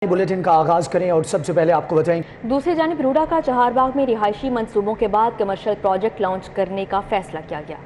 Bulletin का आगाज करें और सबसे पहले आपको बताएं। दूसरी जानिब रूड़ा का चहारबाग में रिहायशी मंसूबों के बाद कमर्शियल प्रोजेक्ट लॉन्च करने का फैसला किया गया।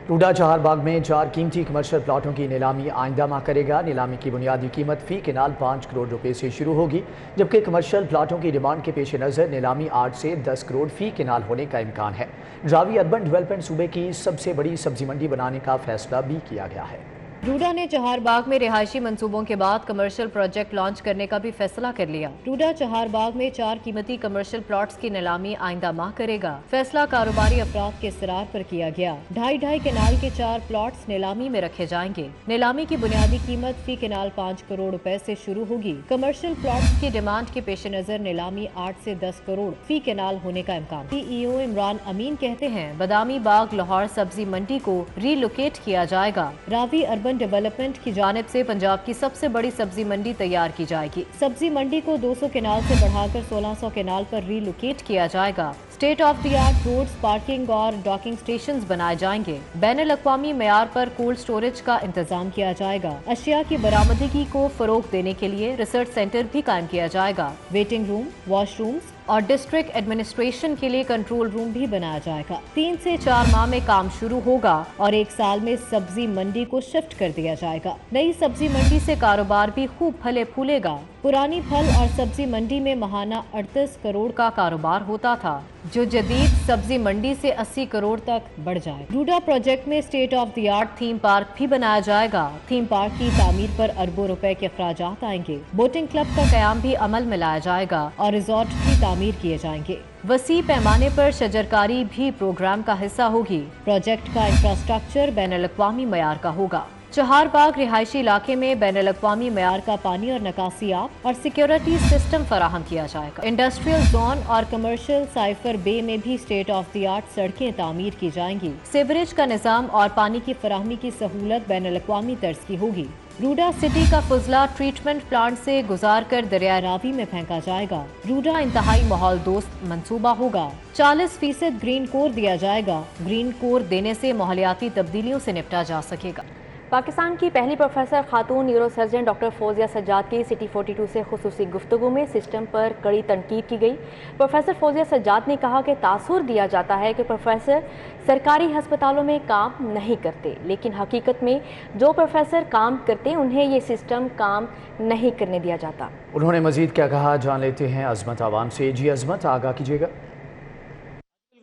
रूड़ा चहारबाग में 4 कीमती कमर्शियल प्लाटों की नीलामी आइंदा माह करेगा। नीलामी की बुनियादी कीमत फी केनाल 5 करोड़ रुपए से शुरू होगी, जबकि कमर्शियल प्लाटों की डिमांड के पेश नज़र नीलामी 8 से 10 करोड़ फी केनाल होने का इम्कान है। रावी अर्बन डेवलपमेंट सूबे की सबसे बड़ी सब्जी मंडी बनाने का फैसला भी किया गया है। रूड़ा ने चहारबाग में रिहायशी मंसूबों के बाद कमर्शियल प्रोजेक्ट लॉन्च करने का भी फैसला कर लिया। रूड़ा चहारबाग में 4 कीमती कमर्शियल प्लॉट्स की नीलामी आइंदा माह करेगा। फैसला कारोबारी अफराद के इसरार पर किया गया। 2.5 केनाल के 4 प्लॉट्स नीलामी में रखे जाएंगे। नीलामी की बुनियादी कीमत फी केनाल 5 करोड़ रुपए से शुरू होगी। कमर्शियल प्लॉट्स की डिमांड के पेश नजर नीलामी 8 से 10 करोड़ फी केनाल होने का इम्कान। CEO इमरान अमीन कहते हैं, बदामी बाग लाहौर सब्जी मंडी को रीलोकेट किया जाएगा। रावी अर्बन डेवलपमेंट की जानिब से पंजाब की सबसे बड़ी सब्जी मंडी तैयार की जाएगी। सब्जी मंडी को 200 केनाल से बढ़ाकर 1600 केनाल पर रीलोकेट किया जाएगा। State of the art roads, parking और डॉकिंग स्टेशंस बनाए जाएंगे। बैनुल अक़वामी मेयार पर कोल्ड स्टोरेज का इंतजाम किया जाएगा। अशिया की बरामदगी को फरोग देने के लिए रिसर्च सेंटर भी कायम किया जाएगा। वेटिंग रूम, वॉशरूम्स और डिस्ट्रिक्ट एडमिनिस्ट्रेशन के लिए कंट्रोल रूम भी बनाया जाएगा। 3 से 4 माह में काम शुरू होगा और 1 साल में सब्जी मंडी को शिफ्ट कर दिया जाएगा। नई सब्जी मंडी से कारोबार भी खूब फले फूलेगा। पुरानी फल और सब्जी मंडी में माहाना 38 करोड़ का कारोबार होता था, जो जदीद सब्जी मंडी से 80 करोड़ तक बढ़ जाए। रूड़ा प्रोजेक्ट में state of the art theme park भी बनाया जाएगा। थीम पार्क की तामीर पर अरबों रुपए के अखराजात आएंगे। बोटिंग क्लब का कयाम भी अमल में लाया जाएगा और रिजॉर्ट भी तामीर किए जाएंगे। वसी पैमाने पर शजरकारी भी प्रोग्राम का हिस्सा होगी। प्रोजेक्ट का इंफ्रास्ट्रक्चर बैनुल अक़वामी मयार का होगा। चहारबाग रिहायशी इलाके में बैनुल अक़वामी मयार का पानी और निकासियाब और सिक्योरिटी सिस्टम फराहम किया जाएगा। इंडस्ट्रियल जोन और कमर्शियल साइफर बे में भी स्टेट ऑफ द आर्ट सड़कें तामीर की जाएंगी। सीवरेज का निज़ाम और पानी की फराहमी की सहूलत बैनुल अक़वामी तर्ज की होगी। रूड़ा सिटी का फुजला ट्रीटमेंट प्लांट से गुजार कर दरिया रावी में फेंका जाएगा। रूड़ा इंतहाई माहौल दोस्त मंसूबा होगा। 40% ग्रीन कोर दिया जाएगा। ग्रीन कोर देने से माहौलियाती तब्दीलियों से निपटा जा सकेगा। पाकिस्तान की पहली प्रोफेसर खातून न्यूरोसर्जन डॉक्टर फौजिया सज्जाद की सिटी 42 से खुसूसी गुफ्तगू में सिस्टम पर कड़ी तनकीद की गई। प्रोफेसर फौजिया सज्जाद ने कहा कि तासुर दिया जाता है कि प्रोफेसर सरकारी हस्पतालों में काम नहीं करते, लेकिन हकीकत में जो प्रोफेसर काम करते उन्हें ये सिस्टम काम नहीं करने दिया जाता। उन्होंने मजीद क्या कहा, जान लेते हैं अजमत आवाम से। जी अजमत, आगाह कीजिएगा।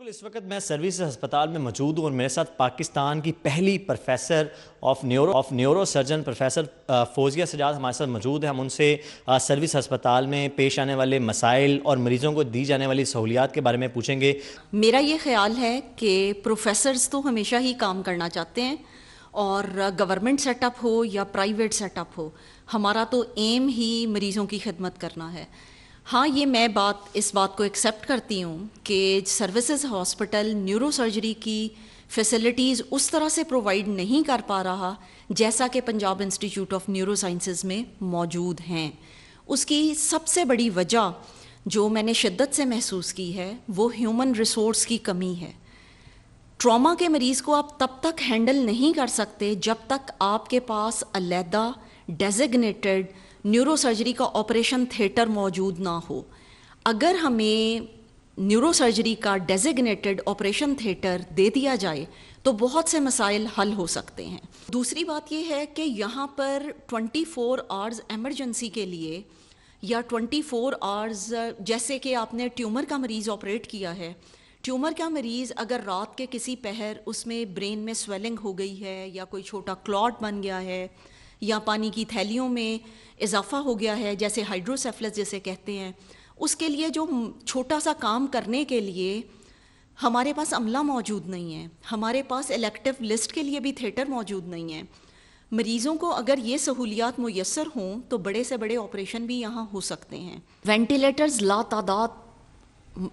इस वक्त मैं सर्विस अस्पताल में मौजूद हूँ और मेरे साथ पाकिस्तान की पहली professor of neuro surgeon professor Fauzia Sajjad हमारे साथ मौजूद है। हम उनसे सर्विस अस्पताल में पेश आने वाले मसाइल और मरीज़ों को दी जाने वाली सहूलियात के बारे में पूछेंगे। मेरा ये ख्याल है कि प्रोफेसर्स तो हमेशा ही काम करना चाहते हैं, और गवर्नमेंट सेटअप हो या प्राइवेट सेटअप हो, हमारा तो एम ही मरीज़ों की खिदमत करना है। हाँ, ये मैं इस बात को एक्सेप्ट करती हूँ कि सर्विसेज हॉस्पिटल न्यूरो सर्जरी की फैसिलिटीज़ उस तरह से प्रोवाइड नहीं कर पा रहा जैसा कि Punjab institute of neuro sciences में मौजूद हैं। उसकी सबसे बड़ी वजह जो मैंने शिद्दत से महसूस की है वो ह्यूमन रिसोर्स की कमी है। ट्रॉमा के मरीज़ को आप तब तक हैंडल नहीं कर सकते जब तक आपके पास अलहदा डेजिग्नेटेड न्यूरो सर्जरी का ऑपरेशन थिएटर मौजूद ना हो। अगर हमें न्यूरो सर्जरी का डेजिग्नेटेड ऑपरेशन थिएटर दे दिया जाए तो बहुत से मसाइल हल हो सकते हैं। दूसरी बात यह है कि यहाँ पर 24 आवर्स एमरजेंसी के लिए या 24 आवर्स, जैसे कि आपने ट्यूमर का मरीज़ ऑपरेट किया है, ट्यूमर का मरीज़ अगर रात के किसी पहर उसमें ब्रेन में स्वेलिंग हो गई है या कोई छोटा क्लॉट बन गया है या पानी की थैलियों में इजाफा हो गया है, जैसे हाइड्रोसेफलस जिसे कहते हैं, उसके लिए जो छोटा सा काम करने के लिए हमारे पास अमला मौजूद नहीं है, हमारे पास इलेक्टिव लिस्ट के लिए भी थिएटर मौजूद नहीं है। मरीज़ों को अगर ये सहूलियात मुयस्सर हों तो बड़े से बड़े ऑपरेशन भी यहाँ हो सकते हैं। वेंटिलेटर्स लातादाद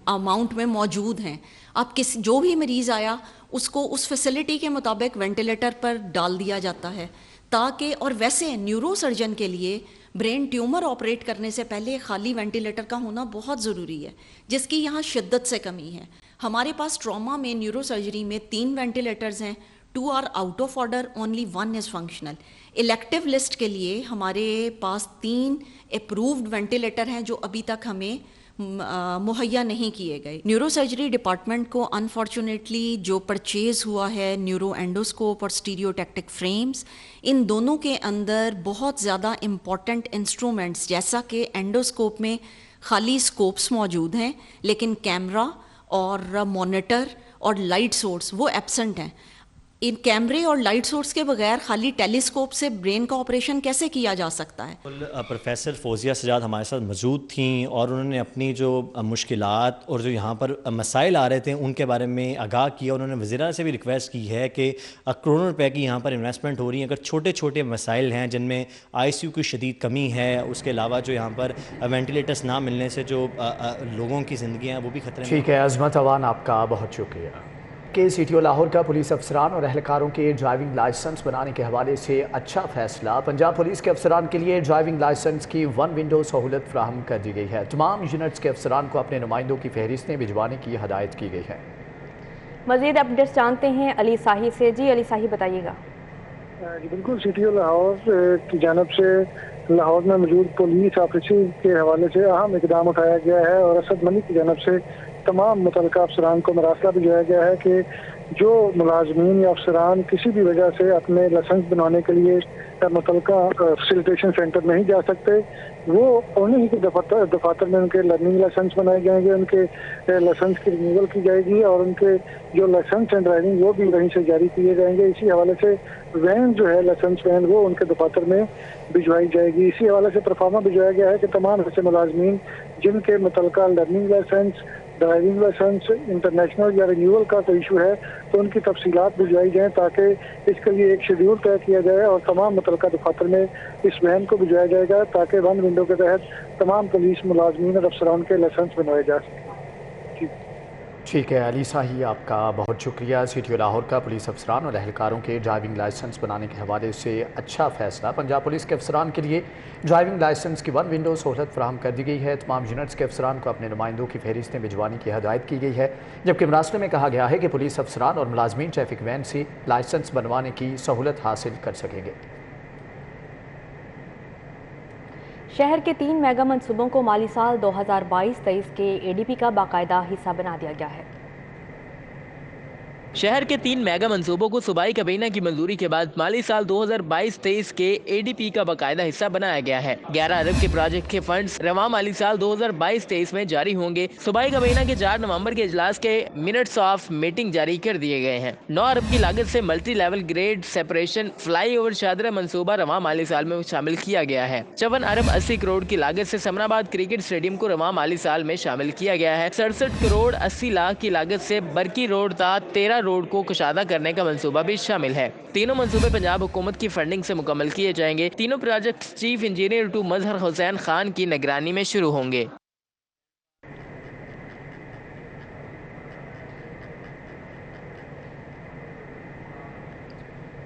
अमाउंट में मौजूद हैं। आप जो भी मरीज़ आया उसको उस फैसिलिटी के मुताबिक वेंटिलेटर पर डाल दिया जाता है ताकि, और वैसे न्यूरो सर्जन के लिए ब्रेन ट्यूमर ऑपरेट करने से पहले खाली वेंटिलेटर का होना बहुत ज़रूरी है, जिसकी यहाँ शिद्दत से कमी है। हमारे पास ट्रॉमा में न्यूरो सर्जरी में 3 वेंटिलेटर्स हैं, 2 are out of order, only 1 is functional. elective list کے لیے ہمارے پاس 3 approved ventilator ہیں جو ابھی تک ہمیں مہیا نہیں کیے گئے. نیورو سرجری ڈپارٹمنٹ کو انفارچونیٹلی جو پرچیز ہوا ہے نیورو اینڈوسکوپ اور اسٹیریوٹیکٹک فریمز، ان دونوں کے اندر بہت زیادہ امپورٹنٹ انسٹرومنٹس جیسا کہ اینڈوسکوپ میں خالی اسکوپس موجود ہیں لیکن کیمرہ اور مانیٹر اور لائٹ سورس وہ ایبسنٹ ہیں. ان کیمرے اور لائٹ سورس کے بغیر خالی ٹیلیسکوپ سے برین کا آپریشن کیسے کیا جا سکتا ہے؟ پروفیسر فوزیہ سجاد ہمارے ساتھ موجود تھیں اور انہوں نے اپنی جو مشکلات اور جو یہاں پر مسائل آ رہے تھے ان کے بارے میں آگاہ کیا. انہوں نے وزیر اعلیٰ سے بھی ریکویسٹ کی ہے کہ کروڑوں روپے کی یہاں پر انویسٹمنٹ ہو رہی ہے. اگر چھوٹے چھوٹے مسائل ہیں جن میں آئی سی یو کی شدید کمی ہے، اس کے علاوہ جو یہاں پر وینٹیلیٹرس نہ ملنے سے جو لوگوں کی زندگیاں ہیں وہ بھی خطرے میں. ٹھیک ہے عظمت اوان، آپ کا بہت شکریہ. KCTO لاہور کا پولیس افسران اور اہلکاروں کے ڈرائیونگ لائسنس بنانے کے حوالے سے اچھا فیصلہ. پنجاب پولیس کے افسران کے لیے ڈرائیونگ لائسنس کی 1 ونڈو سہولت فراہم کر دی گئی ہے. تمام یونٹس کے افسران کو اپنے نمائندوں کی فہرستیں بھجوانے کی ہدایت کی گئی ہے. مزید اپڈیٹس جانتے ہیں علی ساہی سے. جی علی ساہی بتائیے گا. جی بالکل، CTO لاہور کی جانب سے لاہور میں موجود پولیس آفیسر کے حوالے سے اہم اقدام اٹھایا گیا ہے اور اسد منی کی جانب سے تمام متعلقہ افسران کو مراسلہ بھیجایا گیا ہے کہ جو ملازمین یا افسران کسی بھی وجہ سے اپنے لائسنس بنوانے کے لیے متعلقہ فیسیلیٹیشن سینٹر نہیں جا سکتے، وہ انہیں کے دفاتر میں ان کے لرننگ لائسنس بنائے جائیں گے، ان کے لائسنس کی رینیول کی جائے گی اور ان کے جو لائسنس اینڈ ڈرائیونگ وہ بھی وہیں سے جاری کیے جائیں گے. اسی حوالے سے وین جو ہے لائسنس وین وہ ان کے دفاتر میں بھجوائی جائے گی. اسی حوالے سے پرفارما بھجوایا گیا ہے کہ تمام ایسے ملازمین جن کے متعلقہ learning licence, driving licence international یا رینیول کا کوئی ایشو ہے تو ان کی تفصیلات بھجوائی جائیں تاکہ اس کے لیے ایک شیڈیول طے کیا جائے اور تمام متعلقہ دفاتر میں اس وین کو بھجوایا جائے گا تاکہ 1 ونڈو کے تحت تمام پولیس ملازمین اور افسران کے لائسنس بنوائے جا سکیں. ٹھیک ہے علی ساہی، آپ کا بہت شکریہ. CTO لاہور کا پولیس افسران اور اہلکاروں کے ڈرائیونگ لائسنس بنانے کے حوالے سے اچھا فیصلہ. پنجاب پولیس کے افسران کے لیے ڈرائیونگ لائسنس کی 1 ونڈو سہولت فراہم کر دی گئی ہے. تمام یونٹس کے افسران کو اپنے نمائندوں کی فہرستیں بھجوانے کی ہدایت کی گئی ہے، جبکہ مراسلے میں کہا گیا ہے کہ پولیس افسران اور ملازمین ٹریفک وین سے لائسنس بنوانے کی سہولت حاصل کر سکیں گے. شہر کے 3 میگا منصوبوں کو مالی سال 2022-23 کے ADP کا باقاعدہ حصہ بنا دیا گیا ہے. شہر کے 3 میگا منصوبوں کو صوبائی کابینہ کی منظوری کے بعد مالی سال 2022-23 کے ADP کا باقاعدہ حصہ بنایا گیا ہے. 11 ارب کے پروجیکٹ کے فنڈز رواں مالی سال 2022-23 میں جاری ہوں گے. صوبائی کابینہ کے 4 نومبر کے اجلاس کے منٹس آف میٹنگ جاری کر دیے گئے ہیں. 9 ارب کی لاگت سے multi level grade separation flyover Shahdara منصوبہ رواں مالی سال میں شامل کیا گیا ہے. 54 ارب 80 کروڑ کی لاگت سے سمرآباد کرکٹ اسٹیڈیم کو رواں مالی سال میں شامل کیا گیا ہے. 67 کروڑ 80 لاکھ کی لاگت سے برکی روڈ تا 13 روڈ کو کشادہ کرنے کا منصوبہ بھی شامل ہے. تینوں منصوبے پنجاب حکومت کی فنڈنگ سے مکمل کیے جائیں گے. تینوں پروجیکٹس چیف انجینئر ٹو مظہر حسین خان کی نگرانی میں شروع ہوں گے.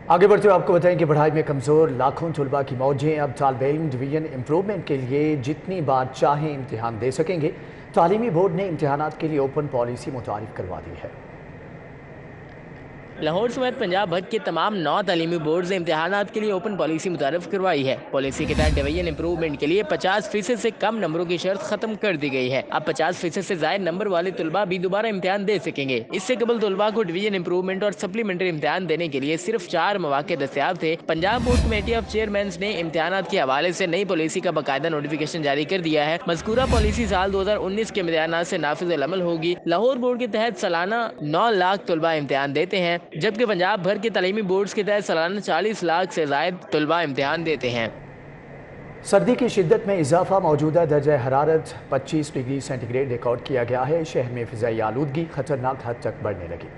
آگے بڑھتے ہوئے آپ کو بتائیں کہ پڑھائی میں کمزور لاکھوں طلباء کی موجیں اب طالب علم ڈویژن امپروومنٹ کے لیے جتنی بار چاہیں امتحان دے سکیں گے. تعلیمی بورڈ نے امتحانات کے لیے اوپن پالیسی متعارف کروا دی ہے. لاہور سمیت پنجاب بھر کے تمام 9 تعلیمی بورڈز نے امتحانات کے لیے اوپن پالیسی متعارف کروائی ہے. پالیسی کے تحت ڈویژن امپروومنٹ کے لیے 50% سے کم نمبروں کی شرط ختم کر دی گئی ہے. اب 50% سے زائد نمبر والے طلباء بھی دوبارہ امتحان دے سکیں گے. اس سے قبل طلباء کو ڈویژن امپروومنٹ اور سپلیمنٹری امتحان دینے کے لیے صرف 4 مواقع دستیاب تھے. Punjab board committee of chairmen نے امتحانات کے حوالے سے نئی پالیسی کا باقاعدہ نوٹیفیکیشن جاری کر دیا ہے. مذکورہ پالیسی سال 2019 کے امتحانات سے نافذ العمل ہوگی. لاہور بورڈ کے تحت سالانہ 9 لاکھ طلباء امتحان دیتے ہیں، جبکہ پنجاب بھر کے تعلیمی بورڈز کے تحت سالانہ 40 لاکھ سے زائد طلباء امتحان دیتے ہیں. سردی کی شدت میں اضافہ، موجودہ درجہ حرارت 25 ڈگری سینٹی گریڈ ریکارڈ کیا گیا ہے. شہر میں فضائی آلودگی خطرناک حد تک بڑھنے لگی.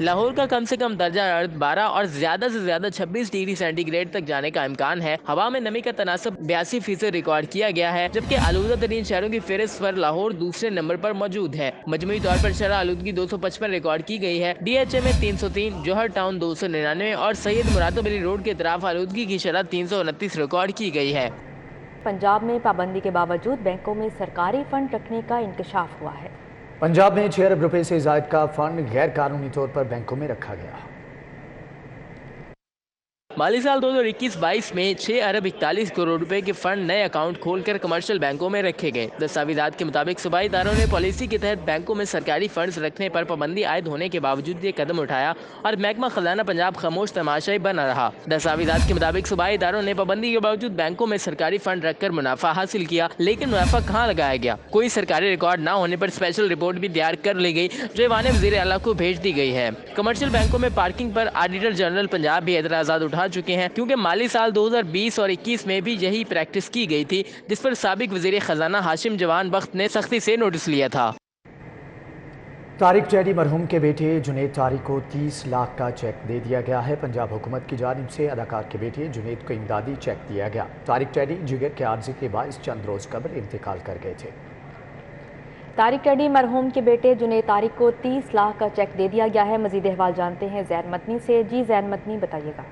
لاہور کا کم سے کم درجہ حرارت 12 اور زیادہ سے زیادہ 26 ڈگری سینٹی گریڈ تک جانے کا امکان ہے. ہوا میں نمی کا تناسب 82% ریکارڈ کیا گیا ہے، جبکہ آلودہ ترین شہروں کی فہرست پر لاہور دوسرے نمبر پر موجود ہے. مجموعی طور پر شرح آلودگی 255 ریکارڈ کی گئی ہے. DHA میں 303، جوہر ٹاؤن 299 اور سید مراتب علی روڈ کے اطراف آلودگی کی شرح 329 ریکارڈ کی گئی ہے. پنجاب میں پابندی کے باوجود بینکوں میں سرکاری فنڈ رکھنے کا انکشاف ہوا ہے. पंजाब में 6 अरब रुपए से ज़ायद का फंड गैर कानूनी तौर पर बैंकों में रखा गया। माली साल 2021-22 में 6 अरब 41 करोड़ रुपए के फंड नए अकाउंट खोलकर कमर्शियल बैंकों में रखे गए। दस्तावेजात के मुताबिक सूबाई इदारों ने पॉलिसी के तहत बैंकों में सरकारी फंड्स रखने पर पाबंदी आयद होने के बावजूद ये कदम उठाया और महकमा खजाना पंजाब खामोश तमाशाई बना रहा। दस्तावेजात के मुताबिक सूबाई इदारों ने पाबंदी के बावजूद बैंकों में सरकारी फंड रखकर मुनाफा हासिल किया, लेकिन मुनाफा कहाँ लगाया गया, कोई सरकारी रिकॉर्ड न होने पर स्पेशल रिपोर्ट भी तैयार कर ली गई, जो ईवान वज़ीर आला को भेज दी गई है। कमर्शियल बैंकों में पार्किंग पर ऑडिटर जनरल पंजाब भी एतराज़ात उठा चुके हैं, क्योंकि माली साल 2020 और 21 में भी यही प्रैक्टिस की गई थी, जिस पर साबिक वज़ीर खजाना हाशिम जवान बख्त ने सख्ती से नोटिस लिया था। तारिक टैडी मरहूम के बेटे जुनेद तारिक को 30 लाख का चेक दे दिया गया है। पंजाब हुकूमत की जानिब से अदाकार के बेटे जुनेद को इमदादी चेक दिया गया। तारिक टैडी जिगर के आर्जी के बायस चंद रोज कबल इंतकाल कर गए थे। तारिक टैडी मरहूम के बेटे जुनेद तारिक को 30 लाख का चेक दे दिया गया है। मजीद अहवाल जानते हैं जैन मतनी से। जी जैन मतनी, बताइएगा।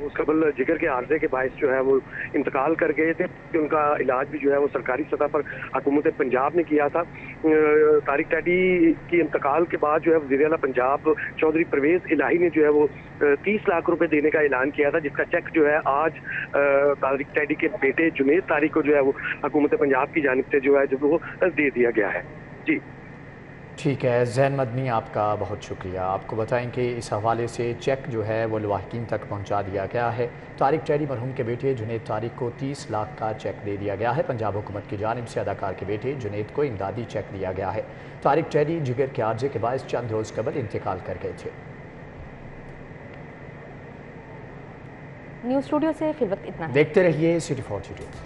उस कबल जिगर के आर्जे के बायस जो है वो इंतकाल कर गए थे। उनका इलाज भी जो है वो सरकारी सतह पर हुकूमत पंजाब ने किया था। तारिक टैडी की इंतकाल के बाद जो है वज़ीर आला पंजाब चौधरी परवेज़ इलाही ने जो है वो 30 लाख रुपए देने का ऐलान किया था, जिसका चेक जो है आज तारिक टैडी के बेटे जुनेद तारिक को जो है वो हुकूमत पंजाब की जानिब से जो है जो वो दे दिया गया है। जी ठीक है जैन मदनी, आपका बहुत शुक्रिया। आपको बताएं कि इस हवाले से चेक जो है वो लवाहिकीन तक पहुंचा दिया गया है। तारिक टैडी मरहूम के बेटे जुनेद तारिक को 30 लाख का चेक दे दिया गया है। पंजाब हुकूमत की जानिब से अदाकार के बेटे जुनेद को इमदादी चेक दिया गया है। तारिक टैडी जिगर के आर्जे के बायस चंद रोज कबल इंतकाल कर गए थे। न्यूज़ स्टूडियो से फिल वक्त इतना। देखते रहिए सिटी 42।